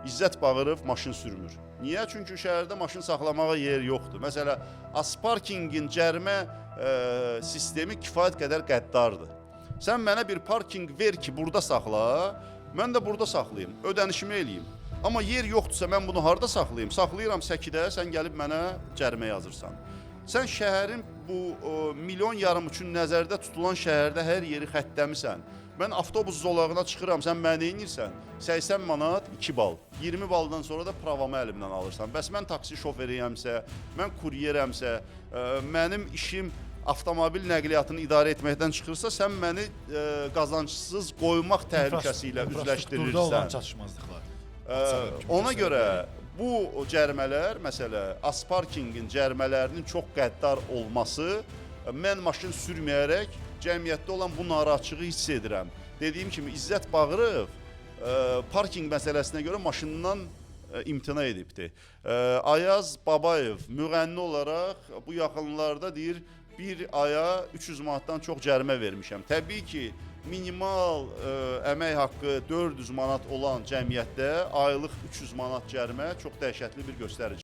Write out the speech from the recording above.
İzzət Bağırov maşın sürmür. Niyə? Çünki şəhərdə maşın saxlamağa yer yoxdur. Məsələ, Asparkingin cərimə sistemi kifayət qədər qəddardır. Sən mənə bir parking ver ki, burada saxla, mən də burada saxlayayım, ödənişimi eləyim. Amma yer yoxdursa mən bunu harda saxlayayım? Saxlayıram Səkidə, sən gəlib mənə cərimə yazırsan. Sən şəhərin bu milyon yarım üçün nəzərdə tutulan şəhərdə hər yeri xəttləmisən. Mən avtobus zolağına çıxıram, sən mənə neynirsən? 80 manat 2 bal. 20 baldan sonra da pravamı əlimdən alırsan. Bəs mən taksi şoferiyəmsə, mən kuryerəmsə, mənim işim avtomobil nəqliyyatını idarə etməkdən çıxırsa, sən məni qazancısız qoymaq təhlükəsi ilə üzləşdirirsən. Olan çatışmazlıqlar. Ona görə bu cərimələr, məsələ, Asparkingin cərimələrinin çox qəddar olması, mən maşın sürməyərək cəmiyyətdə olan bu narahatçılığı hiss edirəm. Dediyim kimi, İzzət Bağırov parking məsələsinə görə maşından imtina edibdir. Ayaz Babayev müğənni olaraq bu yaxınlarda deyir, bir aya 300 manatdan çox cərimə vermişəm. Təbii ki, minimal əmək haqqı 400 manat olan cəmiyyətdə aylıq 300 manat cərimə çox dəhşətli bir göstərici.